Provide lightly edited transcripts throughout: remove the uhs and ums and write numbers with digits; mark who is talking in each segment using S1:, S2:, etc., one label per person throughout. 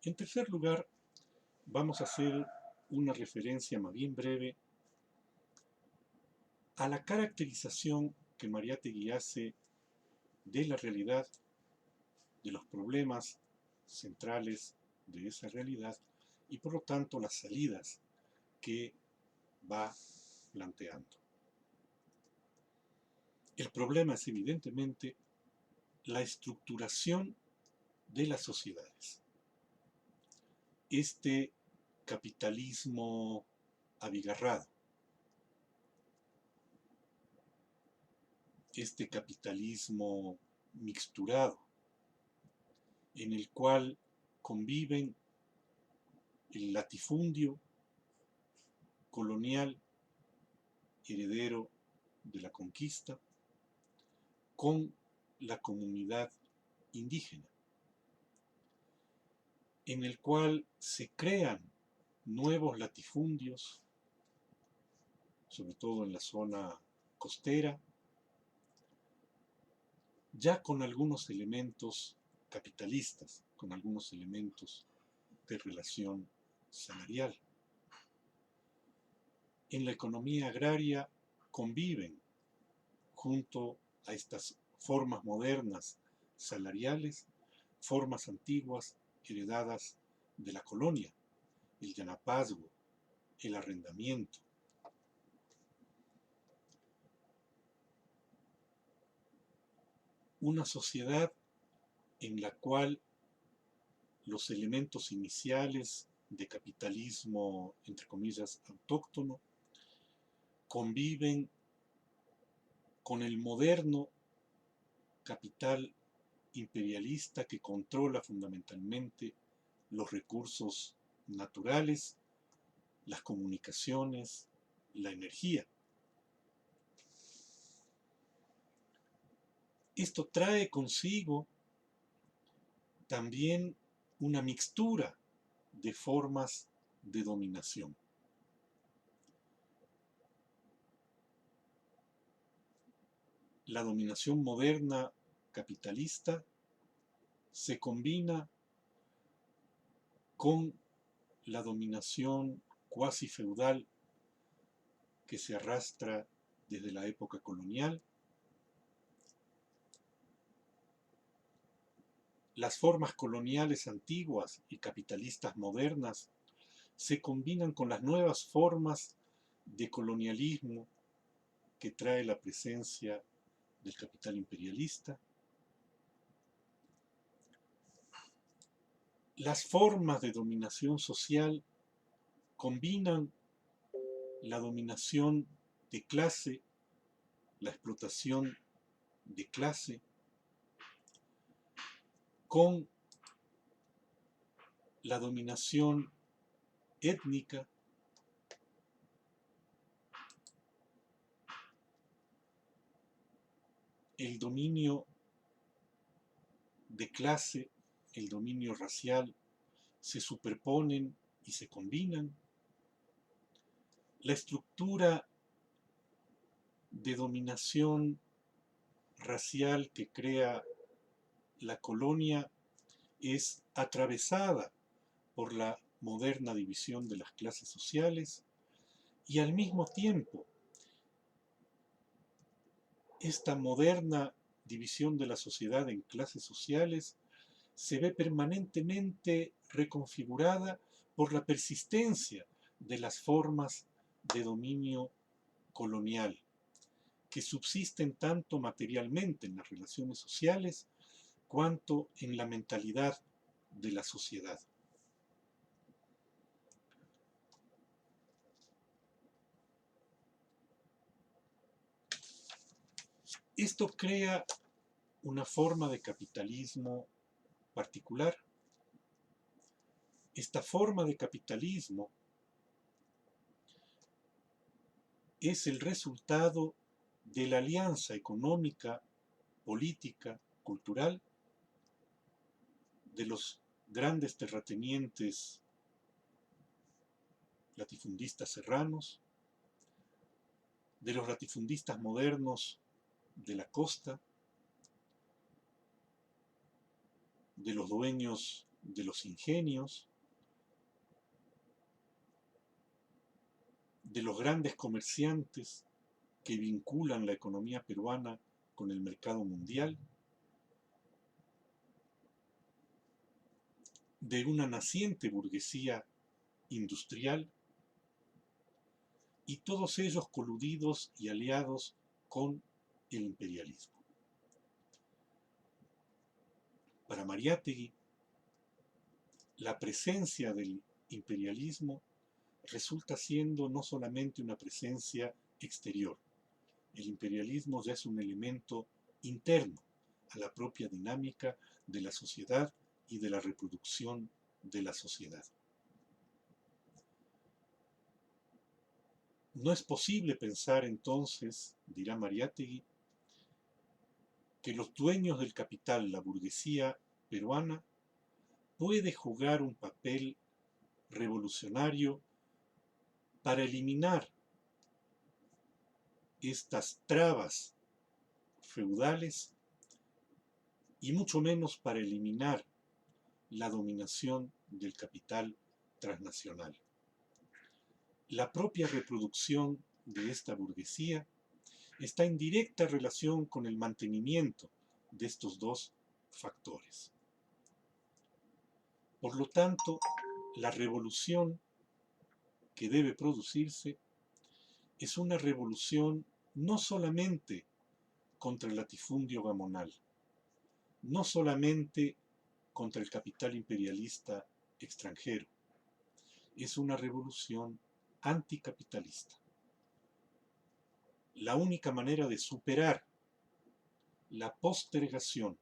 S1: En tercer lugar, vamos a hacer una referencia más bien breve a la caracterización que Mariátegui hace de la realidad, de los problemas centrales de esa realidad y por lo tanto las salidas que va planteando. El problema es evidentemente la estructuración de las sociedades. Este capitalismo abigarrado, este capitalismo mixturado, en el cual conviven el latifundio colonial heredero de la conquista con la comunidad indígena, en el cual se crean nuevos latifundios, sobre todo en la zona costera, ya con algunos elementos capitalistas, con algunos elementos de relación salarial. En la economía agraria conviven, junto a estas formas modernas salariales, formas antiguas heredadas de la colonia, el yanapazgo, el arrendamiento. Una sociedad en la cual los elementos iniciales de capitalismo, entre comillas, autóctono, conviven con el moderno capital imperialista que controla fundamentalmente los recursos naturales, las comunicaciones, la energía. Esto trae consigo también una mixtura de formas de dominación. La dominación moderna capitalista se combina con la dominación cuasi feudal que se arrastra desde la época colonial. Las formas coloniales antiguas y capitalistas modernas se combinan con las nuevas formas de colonialismo que trae la presencia del capital imperialista. Las formas de dominación social combinan la dominación de clase, la explotación de clase, con la dominación étnica, el dominio de clase, el dominio racial, se superponen y se combinan. La estructura de dominación racial que crea la colonia es atravesada por la moderna división de las clases sociales y al mismo tiempo esta moderna división de la sociedad en clases sociales se ve permanentemente reconfigurada por la persistencia de las formas de dominio colonial, que subsisten tanto materialmente en las relaciones sociales cuanto en la mentalidad de la sociedad. Esto crea una forma de capitalismo particular. Esta forma de capitalismo es el resultado de la alianza económica, política, cultural de los grandes terratenientes latifundistas serranos, de los latifundistas modernos de la costa, de los dueños de los ingenios, de los grandes comerciantes que vinculan la economía peruana con el mercado mundial, de una naciente burguesía industrial, y todos ellos coludidos y aliados con el imperialismo. Para Mariátegui, la presencia del imperialismo resulta siendo no solamente una presencia exterior. El imperialismo ya es un elemento interno a la propia dinámica de la sociedad y de la reproducción de la sociedad. No es posible pensar entonces, dirá Mariátegui, que los dueños del capital, la burguesía peruana, puede jugar un papel revolucionario para eliminar estas trabas feudales y mucho menos para eliminar la dominación del capital transnacional. La propia reproducción de esta burguesía está en directa relación con el mantenimiento de estos dos factores. Por lo tanto, la revolución que debe producirse es una revolución no solamente contra el latifundio gamonal, no solamente contra el capital imperialista extranjero, es una revolución anticapitalista. La única manera de superar la postergación,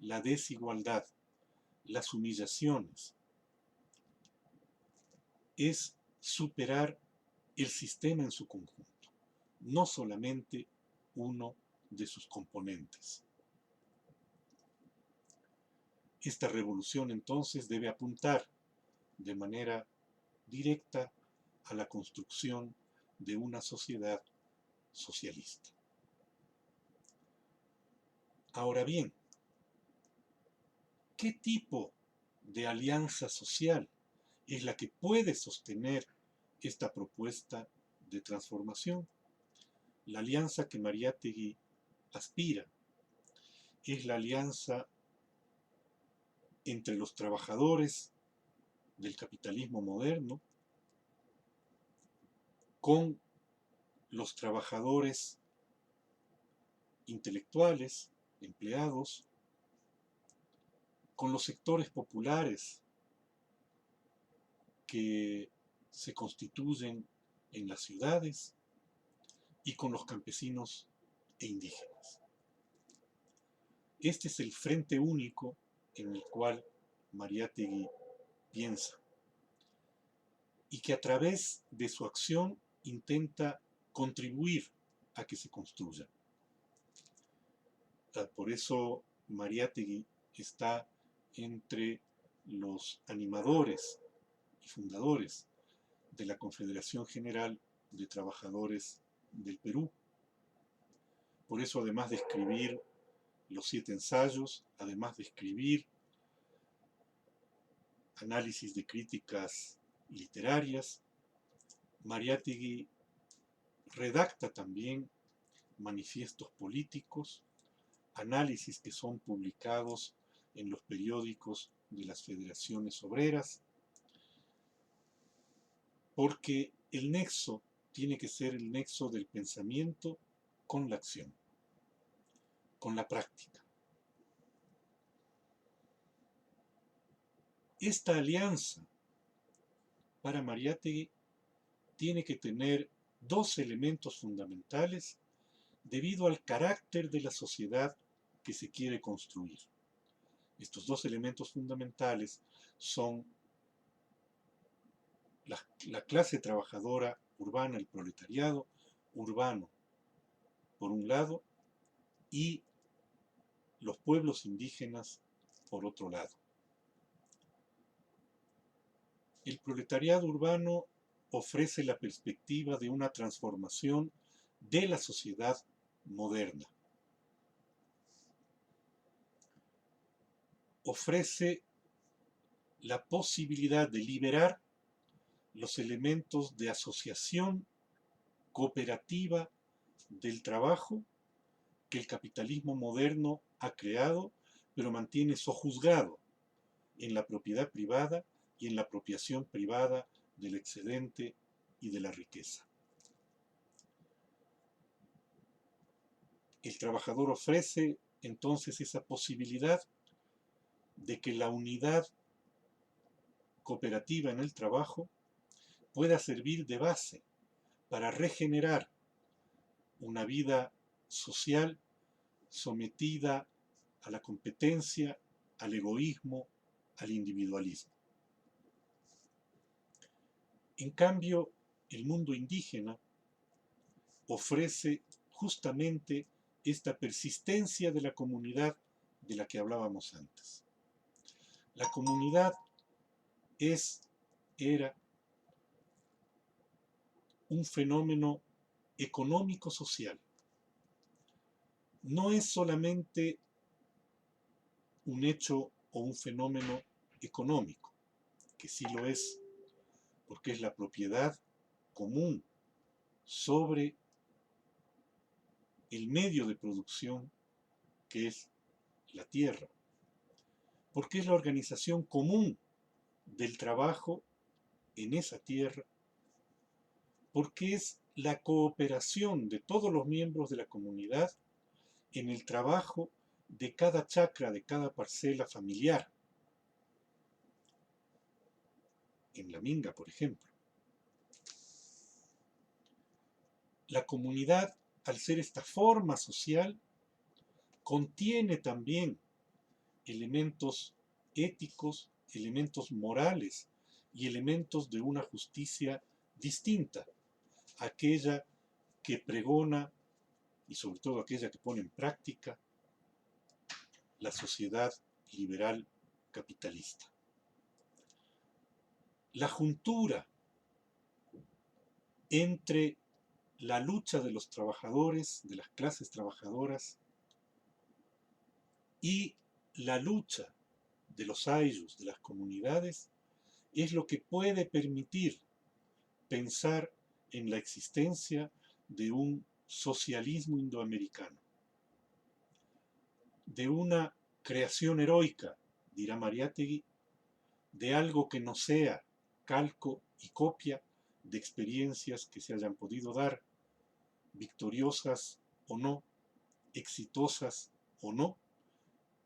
S1: la desigualdad, las humillaciones, es superar el sistema en su conjunto, no solamente uno de sus componentes. Esta revolución entonces debe apuntar de manera directa a la construcción de una sociedad socialista. Ahora bien, ¿qué tipo de alianza social es la que puede sostener esta propuesta de transformación? La alianza que Mariátegui aspira es la alianza entre los trabajadores del capitalismo moderno con los trabajadores intelectuales, empleados, con los sectores populares que se constituyen en las ciudades y con los campesinos e indígenas. Este es el frente único en el cual Mariátegui piensa y que a través de su acción intenta contribuir a que se construya. Por eso Mariátegui está entre los animadores y fundadores de la Confederación General de Trabajadores del Perú. Por eso, además de escribir los 7 ensayos, además de escribir análisis de críticas literarias, Mariátegui redacta también manifiestos políticos, análisis que son publicados en los periódicos de las federaciones obreras, porque el nexo tiene que ser el nexo del pensamiento con la acción, con la práctica. Esta alianza para Mariátegui tiene que tener 2 elementos fundamentales debido al carácter de la sociedad que se quiere construir. Estos 2 elementos fundamentales son la clase trabajadora urbana, el proletariado urbano, por un lado, y los pueblos indígenas, por otro lado. El proletariado urbano ofrece la perspectiva de una transformación de la sociedad moderna. Ofrece la posibilidad de liberar los elementos de asociación cooperativa del trabajo que el capitalismo moderno ha creado, pero mantiene sojuzgado en la propiedad privada y en la apropiación privada del excedente y de la riqueza. El trabajador ofrece entonces esa posibilidad de que la unidad cooperativa en el trabajo pueda servir de base para regenerar una vida social sometida a la competencia, al egoísmo, al individualismo. En cambio, el mundo indígena ofrece justamente esta persistencia de la comunidad de la que hablábamos antes. La comunidad era un fenómeno económico-social. No es solamente un hecho o un fenómeno económico, que sí lo es, porque es la propiedad común sobre el medio de producción que es la tierra, porque es la organización común del trabajo en esa tierra, porque es la cooperación de todos los miembros de la comunidad en el trabajo de cada chacra, de cada parcela familiar. En la minga, por ejemplo. La comunidad, al ser esta forma social, contiene también elementos éticos, elementos morales y elementos de una justicia distinta, aquella que pregona y sobre todo aquella que pone en práctica la sociedad liberal capitalista. La juntura entre la lucha de los trabajadores, de las clases trabajadoras, y la lucha de los ayllus, de las comunidades, es lo que puede permitir pensar en la existencia de un socialismo indoamericano, de una creación heroica, dirá Mariátegui, de algo que no sea calco y copia de experiencias que se hayan podido dar, victoriosas o no, exitosas o no,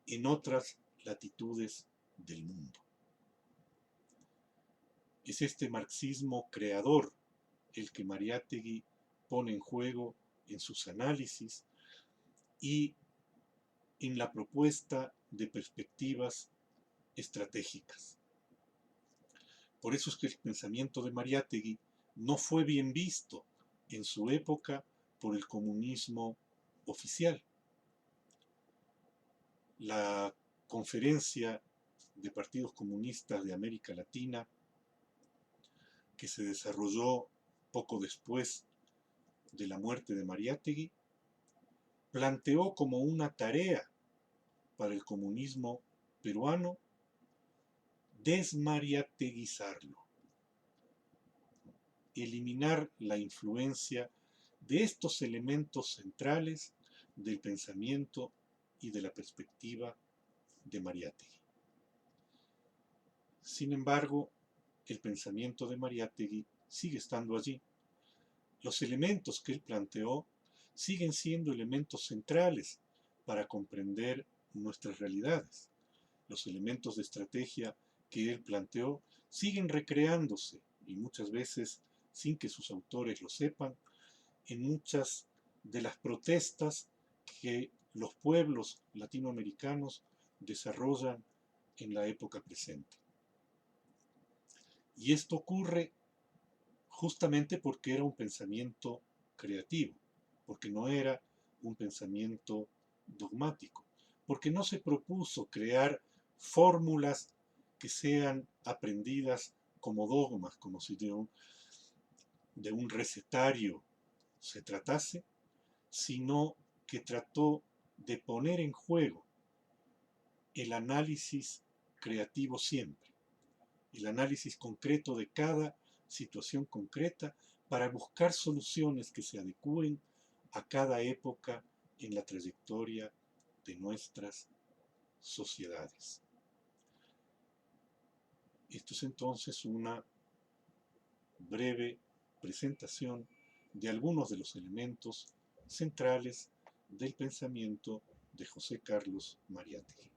S1: en otras latitudes del mundo. Es este marxismo creador el que Mariátegui pone en juego en sus análisis y en la propuesta de perspectivas estratégicas. Por eso es que el pensamiento de Mariátegui no fue bien visto en su época por el comunismo oficial. La Conferencia de Partidos Comunistas de América Latina, que se desarrolló poco después de la muerte de Mariátegui, planteó como una tarea para el comunismo peruano desmariateguizarlo, eliminar la influencia de estos elementos centrales del pensamiento y de la perspectiva de Mariátegui. Sin embargo, el pensamiento de Mariátegui sigue estando allí. Los elementos que él planteó siguen siendo elementos centrales para comprender nuestras realidades. Los elementos de estrategia que él planteó siguen recreándose, y muchas veces sin que sus autores lo sepan, en muchas de las protestas que los pueblos latinoamericanos desarrollan en la época presente. Y esto ocurre justamente porque era un pensamiento creativo, porque no era un pensamiento dogmático, porque no se propuso crear fórmulas que sean aprendidas como dogmas, como si de un recetario se tratase, sino que trató de poner en juego el análisis creativo siempre, el análisis concreto de cada situación concreta para buscar soluciones que se adecúen a cada época en la trayectoria de nuestras sociedades. Esto es entonces una breve presentación de algunos de los elementos centrales del pensamiento de José Carlos Mariátegui.